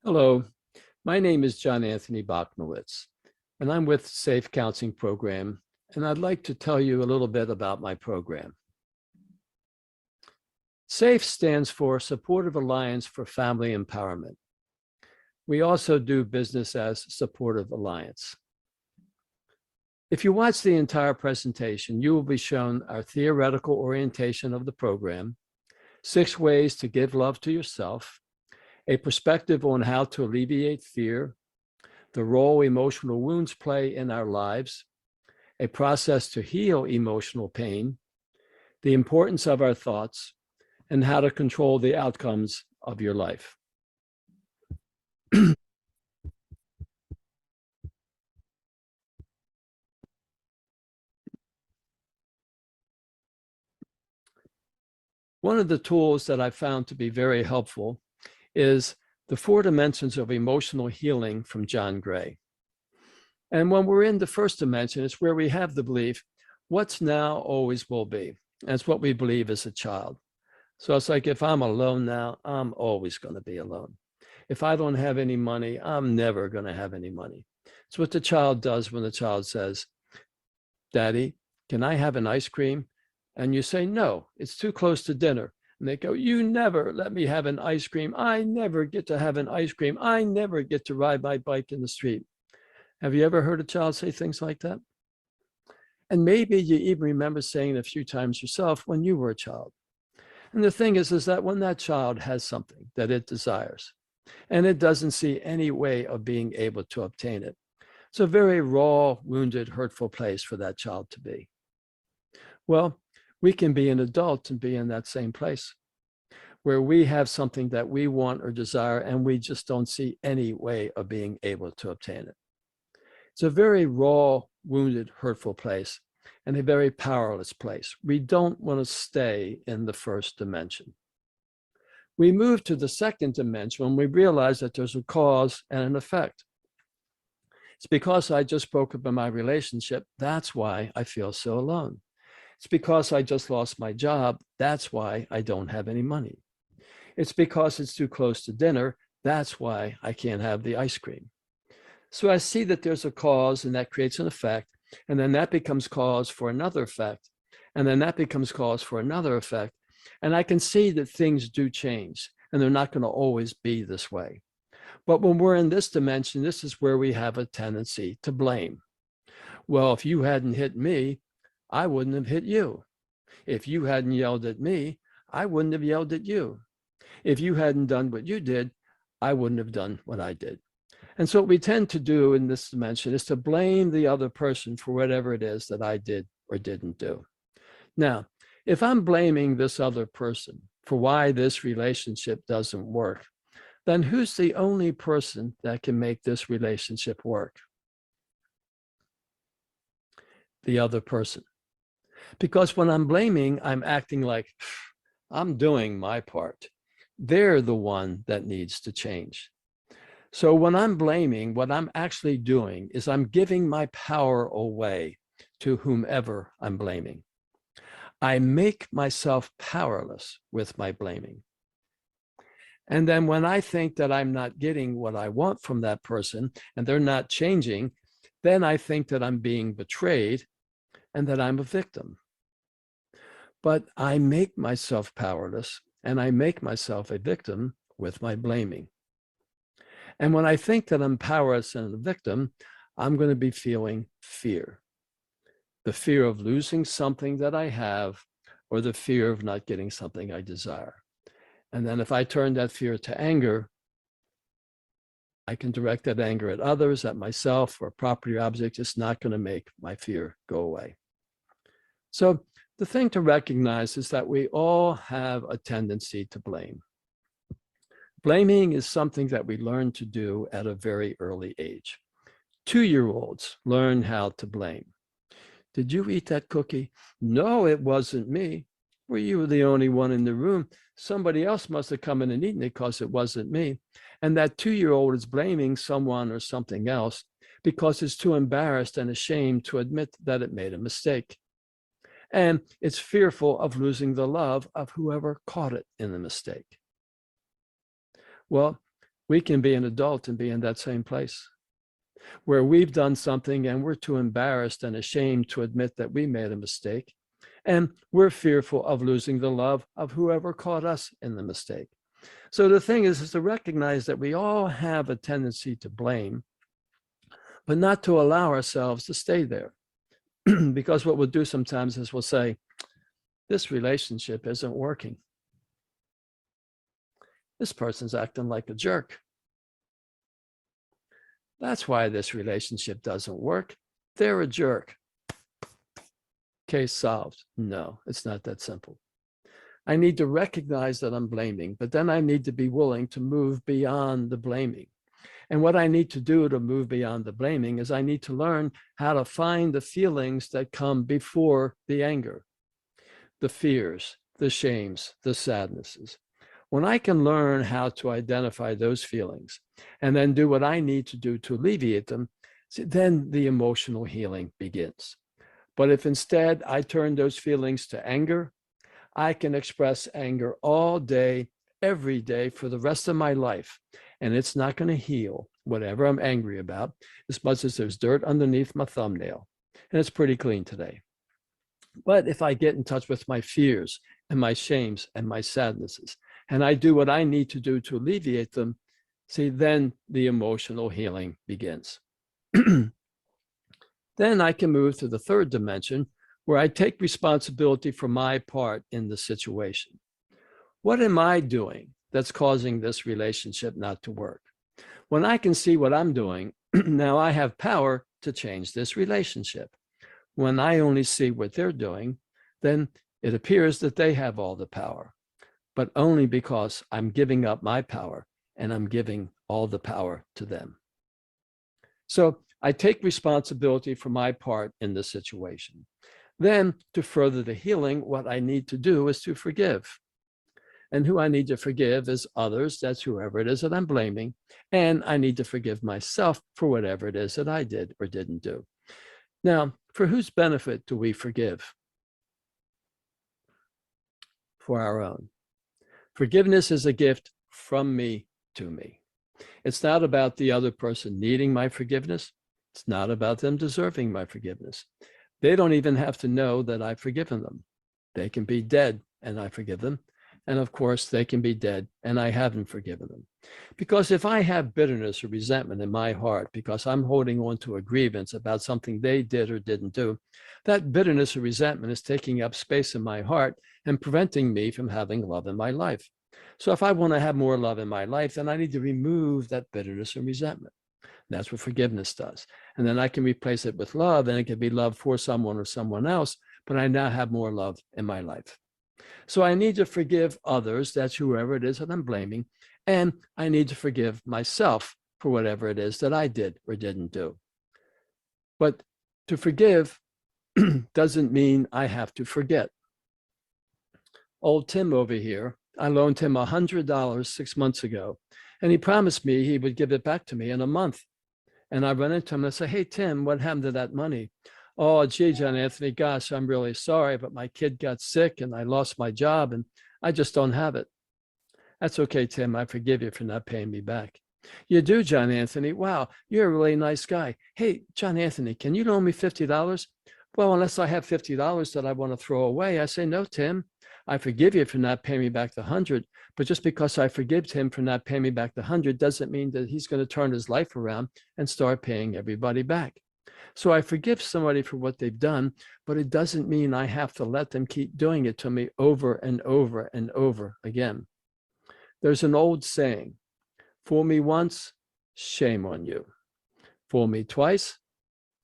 Hello, my name is John Anthony Bachmanwitz, and I'm with Safe Counseling Program, and I'd like to tell you a little bit about my program. SAFE stands for Supportive Alliance for Family Empowerment. We also do business as Supportive Alliance. If you watch the entire presentation, you will be shown our theoretical orientation of the program, 6 ways to give love to yourself, a perspective on how to alleviate fear, the role emotional wounds play in our lives, a process to heal emotional pain, the importance of our thoughts, and how to control the outcomes of your life. One of the tools that I found to be very helpful is the 4 dimensions of emotional healing from John Gray. And when we're in the first dimension, it's where we have the belief, what's now always will be. That's what we believe as a child. So it's like, if I'm alone now, I'm always going to be alone. If I don't have any money, I'm never going to have any money. It's what the child does when the child says, Daddy, can I have an ice cream? And you say, no, it's too close to dinner. And they go, you never let me have an ice cream. I never get to have an ice cream. I never get to ride my bike in the street. Have you ever heard a child say things like that? And maybe you even remember saying it a few times yourself when you were a child. And the thing is that when that child has something that it desires, and it doesn't see any way of being able to obtain it, it's a very raw, wounded, hurtful place for that child to be. Well, we can be an adult and be in that same place where we have something that we want or desire, and we just don't see any way of being able to obtain it. It's a very raw, wounded, hurtful place, and a very powerless place. We don't want to stay in the first dimension. We move to the second dimension when we realize that there's a cause and an effect. It's because I just broke up in my relationship, that's why I feel so alone. It's because I just lost my job, that's why I don't have any money. It's because it's too close to dinner, that's why I can't have the ice cream. So I see that there's a cause, and that creates an effect, and then that becomes cause for another effect, and then that becomes cause for another effect. And I can see that things do change, and they're not going to always be this way. But when we're in this dimension, this is where we have a tendency to blame. Well, if you hadn't hit me, I wouldn't have hit you. If you hadn't yelled at me, I wouldn't have yelled at you. If you hadn't done what you did, I wouldn't have done what I did. And so what we tend to do in this dimension is to blame the other person for whatever it is that I did or didn't do. Now, if I'm blaming this other person for why this relationship doesn't work, then who's the only person that can make this relationship work? The other person. Because when I'm blaming, I'm acting like I'm doing my part. They're the one that needs to change. So when I'm blaming, what I'm actually doing is I'm giving my power away to whomever I'm blaming. I make myself powerless with my blaming. And then when I think that I'm not getting what I want from that person and they're not changing, then I think that I'm being betrayed and that I'm a victim. But I make myself powerless and I make myself a victim with my blaming. And when I think that I'm powerless and a victim, I'm going to be feeling fear. The fear of losing something that I have, or the fear of not getting something I desire. And then if I turn that fear to anger, I can direct that anger at others, at myself, or property or object. It's not going to make my fear go away. So the thing to recognize is that we all have a tendency to blame. Blaming is something that we learn to do at a very early age. 2-year-olds learn how to blame. Did you eat that cookie? No, it wasn't me. Well, you were the only one in the room. Somebody else must have come in and eaten it because it wasn't me. And that 2-year-old is blaming someone or something else because it's too embarrassed and ashamed to admit that it made a mistake. And it's fearful of losing the love of whoever caught it in the mistake. Well, We can be an adult and be in that same place where we've done something and we're too embarrassed and ashamed to admit that we made a mistake. And we're fearful of losing the love of whoever caught us in the mistake. So the thing is to recognize that we all have a tendency to blame, but not to allow ourselves to stay there. Because what we'll do sometimes is we'll say, this relationship isn't working. This person's acting like a jerk. That's why this relationship doesn't work. They're a jerk. Case solved. No, it's not that simple. I need to recognize that I'm blaming, but then I need to be willing to move beyond the blaming. And what I need to do to move beyond the blaming is I need to learn how to find the feelings that come before the anger, the fears, the shames, the sadnesses. When I can learn how to identify those feelings and then do what I need to do to alleviate them, then the emotional healing begins. But if instead I turn those feelings to anger, I can express anger all day, every day for the rest of my life. And it's not going to heal whatever I'm angry about as much as there's dirt underneath my thumbnail. And it's pretty clean today. But if I get in touch with my fears and my shames and my sadnesses, and I do what I need to do to alleviate them, see, then the emotional healing begins. Then I can move to the third dimension where I take responsibility for my part in the situation. What am I doing that's causing this relationship not to work? When I can see what I'm doing, now I have power to change this relationship. When I only see what they're doing, then it appears that they have all the power, but only because I'm giving up my power and I'm giving all the power to them. So I take responsibility for my part in the situation. Then to further the healing, what I need to do is to forgive. And who I need to forgive is others. That's whoever it is that I'm blaming. And I need to forgive myself for whatever it is that I did or didn't do. Now, for whose benefit do we forgive? For our own. Forgiveness is a gift from me to me. It's not about the other person needing my forgiveness. It's not about them deserving my forgiveness. They don't even have to know that I've forgiven them. They can be dead and I forgive them. And of course, they can be dead and I haven't forgiven them. Because if I have bitterness or resentment in my heart because I'm holding on to a grievance about something they did or didn't do, that bitterness or resentment is taking up space in my heart and preventing me from having love in my life. So if I want to have more love in my life, then I need to remove that bitterness and resentment. That's what forgiveness does. And then I can replace it with love, and it can be love for someone or someone else, but I now have more love in my life. So I need to forgive others, that's whoever it is that I'm blaming, and I need to forgive myself for whatever it is that I did or didn't do. But to forgive doesn't mean I have to forget. Old Tim over here, I loaned him $100 6 months ago, and he promised me he would give it back to me in a month. And I run into him and I say, hey, Tim, what happened to that money? Oh, gee, John Anthony, gosh, I'm really sorry, but my kid got sick and I lost my job and I just don't have it. That's okay, Tim. I forgive you for not paying me back. You do, John Anthony? Wow, you're a really nice guy. Hey, John Anthony, can you loan me $50? Well, unless I have $50 that I want to throw away, I say, no, Tim, I forgive you for not paying me back the 100. But just because I forgive him for not paying me back the 100 doesn't mean that he's going to turn his life around and start paying everybody back. So I forgive somebody for what they've done, but it doesn't mean I have to let them keep doing it to me over and over and over again. There's an old saying, fool me once, shame on you. Fool me twice,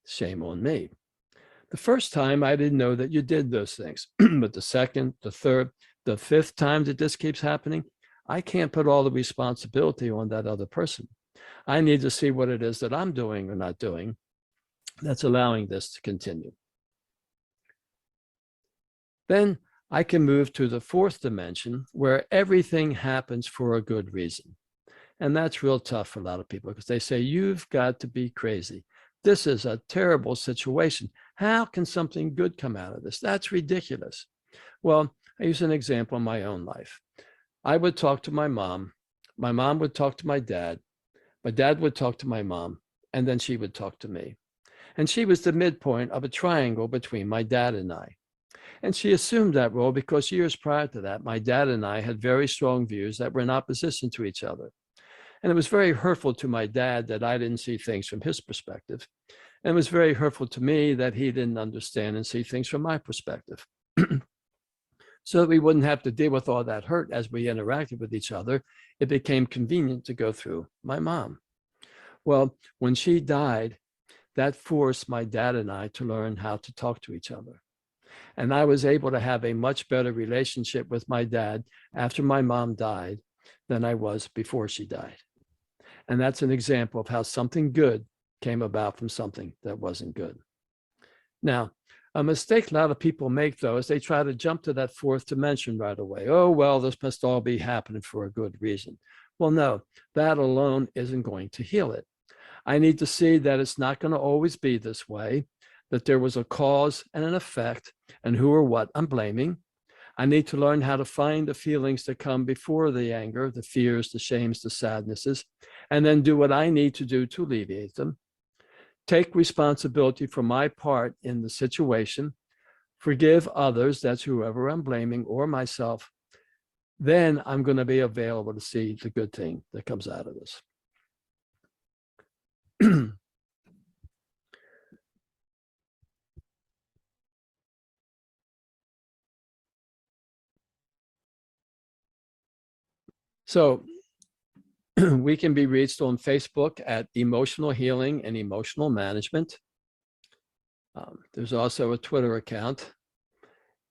shame on me. The first time I didn't know that you did those things, but the second, the third, the fifth time that this keeps happening, I can't put all the responsibility on that other person. I need to see what it is that I'm doing or not doing that's allowing this to continue. Then I can move to the fourth dimension where everything happens for a good reason. And that's real tough for a lot of people because they say, you've got to be crazy. This is a terrible situation. How can something good come out of this? That's ridiculous. Well, I use an example in my own life. I would talk to my mom my mom would talk to my dad would talk to my mom, and then she would talk to me. And she was the midpoint of a triangle between my dad and I. And she assumed that role because years prior to that, my dad and I had very strong views that were in opposition to each other. And it was very hurtful to my dad that I didn't see things from his perspective. And it was very hurtful to me that he didn't understand and see things from my perspective. So that we wouldn't have to deal with all that hurt as we interacted with each other, it became convenient to go through my mom. Well, when she died, that forced my dad and I to learn how to talk to each other. And I was able to have a much better relationship with my dad after my mom died than I was before she died. And that's an example of how something good came about from something that wasn't good. Now, a mistake a lot of people make, though, is they try to jump to that fourth dimension right away. Oh, well, this must all be happening for a good reason. Well, no, that alone isn't going to heal it. I need to see that it's not going to always be this way, that there was a cause and an effect, and who or what I'm blaming. I need to learn how to find the feelings that come before the anger, the fears, the shames, the sadnesses, and then do what I need to do to alleviate them. Take responsibility for my part in the situation, forgive others, that's whoever I'm blaming, or myself. Then I'm going to be available to see the good thing that comes out of this. So we can be reached on Facebook at Emotional Healing and Emotional Management. There's also a Twitter account,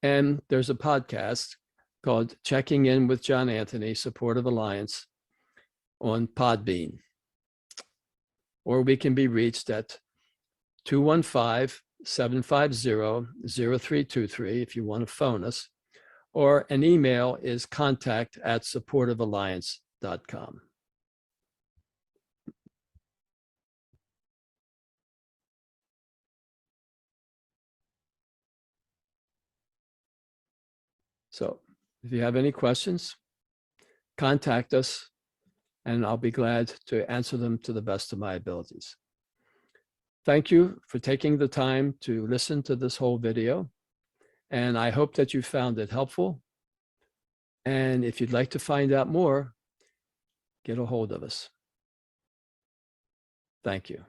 and there's a podcast called Checking In with John Anthony, Supportive Alliance, on Podbean. Or we can be reached at 215-750-0323 if you want to phone us, or an email is contact@supportivealliance.com. So if you have any questions, contact us, and I'll be glad to answer them to the best of my abilities. Thank you for taking the time to listen to this whole video, and I hope that you found it helpful. And if you'd like to find out more, get a hold of us. Thank you.